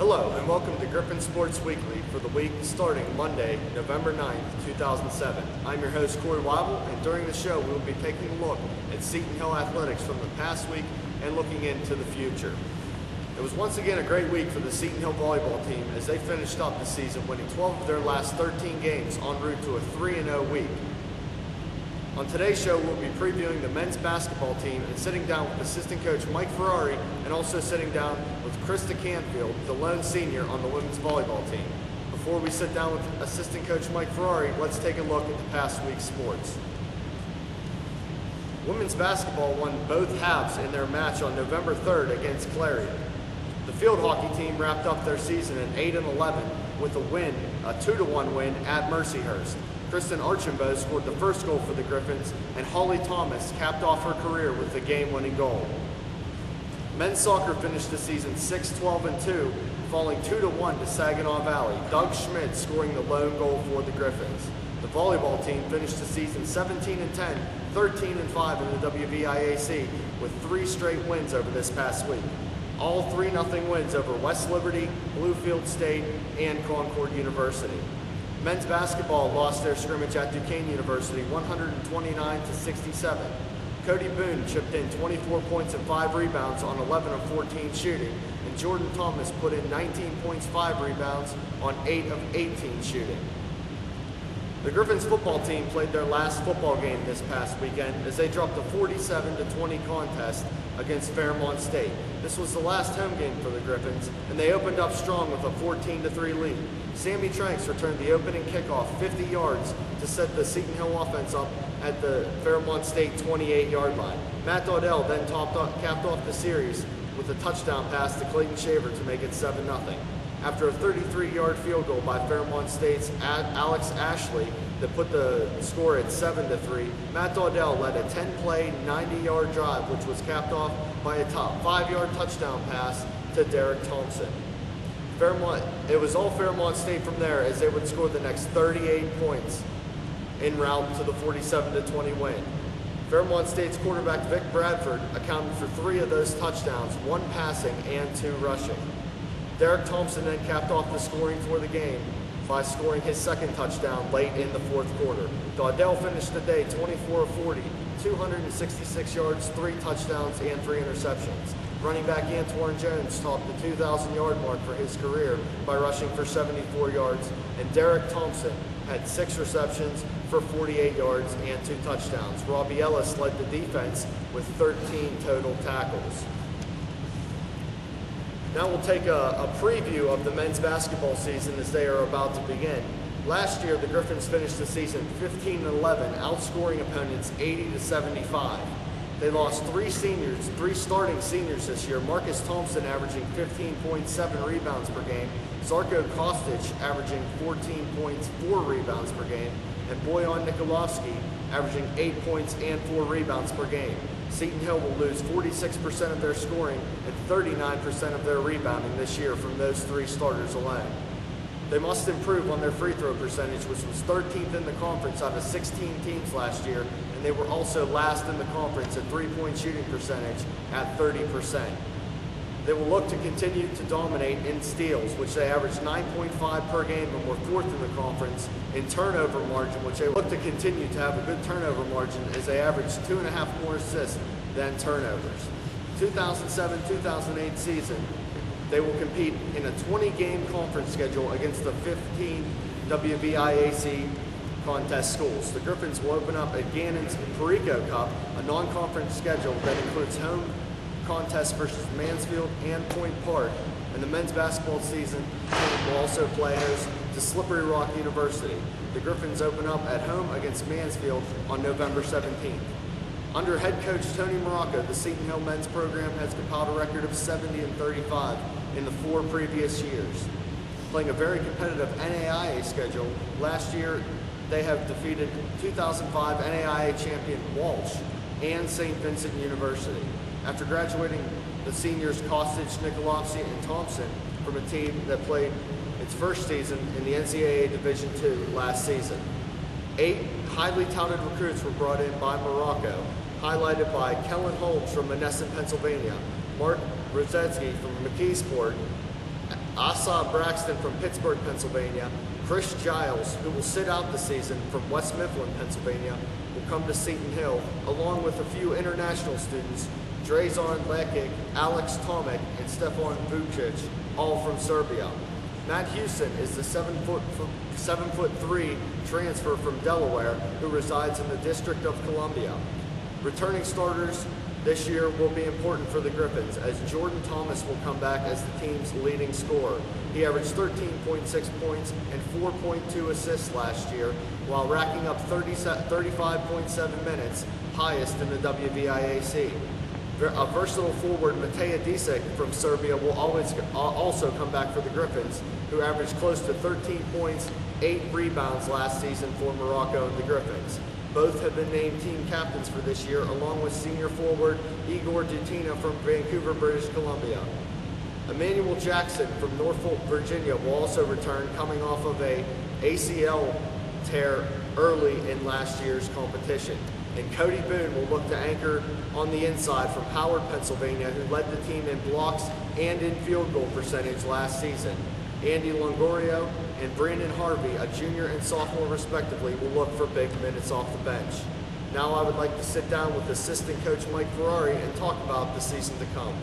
Hello and welcome to Griffins Sports Weekly for the week starting Monday, November 9th, 2007. I'm your host, Corey Weibel, and during the show we will be taking a look at Seton Hill athletics from the past week and looking into the future. It was once again a great week for the Seton Hill volleyball team as they finished up the season winning 12 of their last 13 games en route to a 3-0 week. On today's show, we'll be previewing the men's basketball team and sitting down with assistant coach Mike Ferrari and also sitting down with Krista Canfield, the lone senior on the women's volleyball team. Before we sit down with assistant coach Mike Ferrari, let's take a look at the past week's sports. Women's basketball won both halves in their match on November 3rd against Clarion. The field hockey team wrapped up their season at 8-11 with a win, a 2-1 win at Mercyhurst. Kristen Archambault scored the first goal for the Griffins, and Holly Thomas capped off her career with the game-winning goal. Men's soccer finished the season 6-12-2, falling 2-1 to Saginaw Valley, Doug Schmidt scoring the lone goal for the Griffins. The volleyball team finished the season 17-10, 13-5 in the WVIAC with 3 straight wins over this past week. All 3-0 wins over West Liberty, Bluefield State, and Concord University. Men's basketball lost their scrimmage at Duquesne University 129-67. Cody Boone chipped in 24 points and 5 rebounds on 11 of 14 shooting, and Jordan Thomas put in 19 points, 5 rebounds on 8 of 18 shooting. The Griffins football team played their last football game this past weekend as they dropped a 47-20 contest against Fairmont State. This was the last home game for the Griffins, and they opened up strong with a 14-3 lead. Sammy Tranks returned the opening kickoff 50 yards to set the Seton Hill offense up at the Fairmont State 28-yard line. Matt Daudell then capped off the series with a touchdown pass to Clayton Shaver to make it 7-0. After a 33-yard field goal by Fairmont State's Alex Ashley that put the score at 7-3, Matt Daudell led a 10-play, 90-yard drive, which was capped off by a top 5-yard touchdown pass to Derek Thompson. It was all Fairmont State from there as they would score the next 38 points en route to the 47-20 win. Fairmont State's quarterback Vic Bradford accounted for 3 of those touchdowns, 1 passing and 2 rushing. Derek Thompson then capped off the scoring for the game by scoring his second touchdown late in the 4th quarter. Daudell finished the day 24 of 40, 266 yards, 3 touchdowns, and 3 interceptions. Running back Antoine Jones topped the 2,000-yard mark for his career by rushing for 74 yards, and Derek Thompson had 6 receptions for 48 yards and 2 touchdowns. Robbie Ellis led the defense with 13 total tackles. Now we'll take a preview of the men's basketball season as they are about to begin. Last year, the Griffins finished the season 15-11, outscoring opponents 80-75. They lost 3 starting seniors this year. Marcus Thompson averaging 15.7 rebounds per game, Zarko Kostic averaging 14 points, 4 rebounds per game, and Boyan Nikolovsky averaging 8 points and 4 rebounds per game. Seton Hill will lose 46% of their scoring and 39% of their rebounding this year from those 3 starters alone. They must improve on their free throw percentage, which was 13th in the conference out of 16 teams last year, and they were also last in the conference at 3-point shooting percentage at 30%. They will look to continue to dominate in steals, which they averaged 9.5 per game and were 4th in the conference, in turnover margin, which they will look to continue to have a good turnover margin as they averaged 2.5 more assists than turnovers. 2007-2008 season, they will compete in a 20-game conference schedule against the 15 WVIAC contest schools. The Griffins will open up at Gannon's Perico Cup, a non-conference schedule that includes home contests versus Mansfield and Point Park, and the men's basketball season will also play host to Slippery Rock University. The Griffins open up at home against Mansfield on November 17th. Under head coach Tony Morocco, the Seton Hill men's program has compiled a record of 70-35 in the 4 previous years. Playing a very competitive NAIA schedule, last year they have defeated 2005 NAIA champion Walsh and St. Vincent University. After graduating the seniors Kostic, Nikolovsky, and Thompson from a team that played its first season in the NCAA Division II last season. 8 highly touted recruits were brought in by Morocco, highlighted by Kellen Holmes from Monessen, Pennsylvania, Mark Rosetsky from McKeesport, Asa Braxton from Pittsburgh, Pennsylvania, Chris Giles, who will sit out the season, from West Mifflin, Pennsylvania, will come to Seton Hill, along with a few international students, Drazan Lekic, Alex Tomic, and Stefan Vucic, all from Serbia. Matt Houston is the 7'3" transfer from Delaware who resides in the District of Columbia. Returning starters this year will be important for the Griffins, as Jordan Thomas will come back as the team's leading scorer. He averaged 13.6 points and 4.2 assists last year, while racking up 35.7 minutes, highest in the WVIAC. A versatile forward, Mateja Disic from Serbia, will also come back for the Griffins, who averaged close to 13 points, 8 rebounds last season for Morocco and the Griffins. Both have been named team captains for this year, along with senior forward Igor Dutina from Vancouver, British Columbia. Emmanuel Jackson from Norfolk, Virginia will also return, coming off of a ACL tear early in last year's competition. And Cody Boone will look to anchor on the inside from Howard, Pennsylvania, who led the team in blocks and in field goal percentage last season. Andy Longorio and Brandon Harvey, a junior and sophomore respectively, will look for big minutes off the bench. Now I would like to sit down with assistant coach Mike Ferrari and talk about the season to come.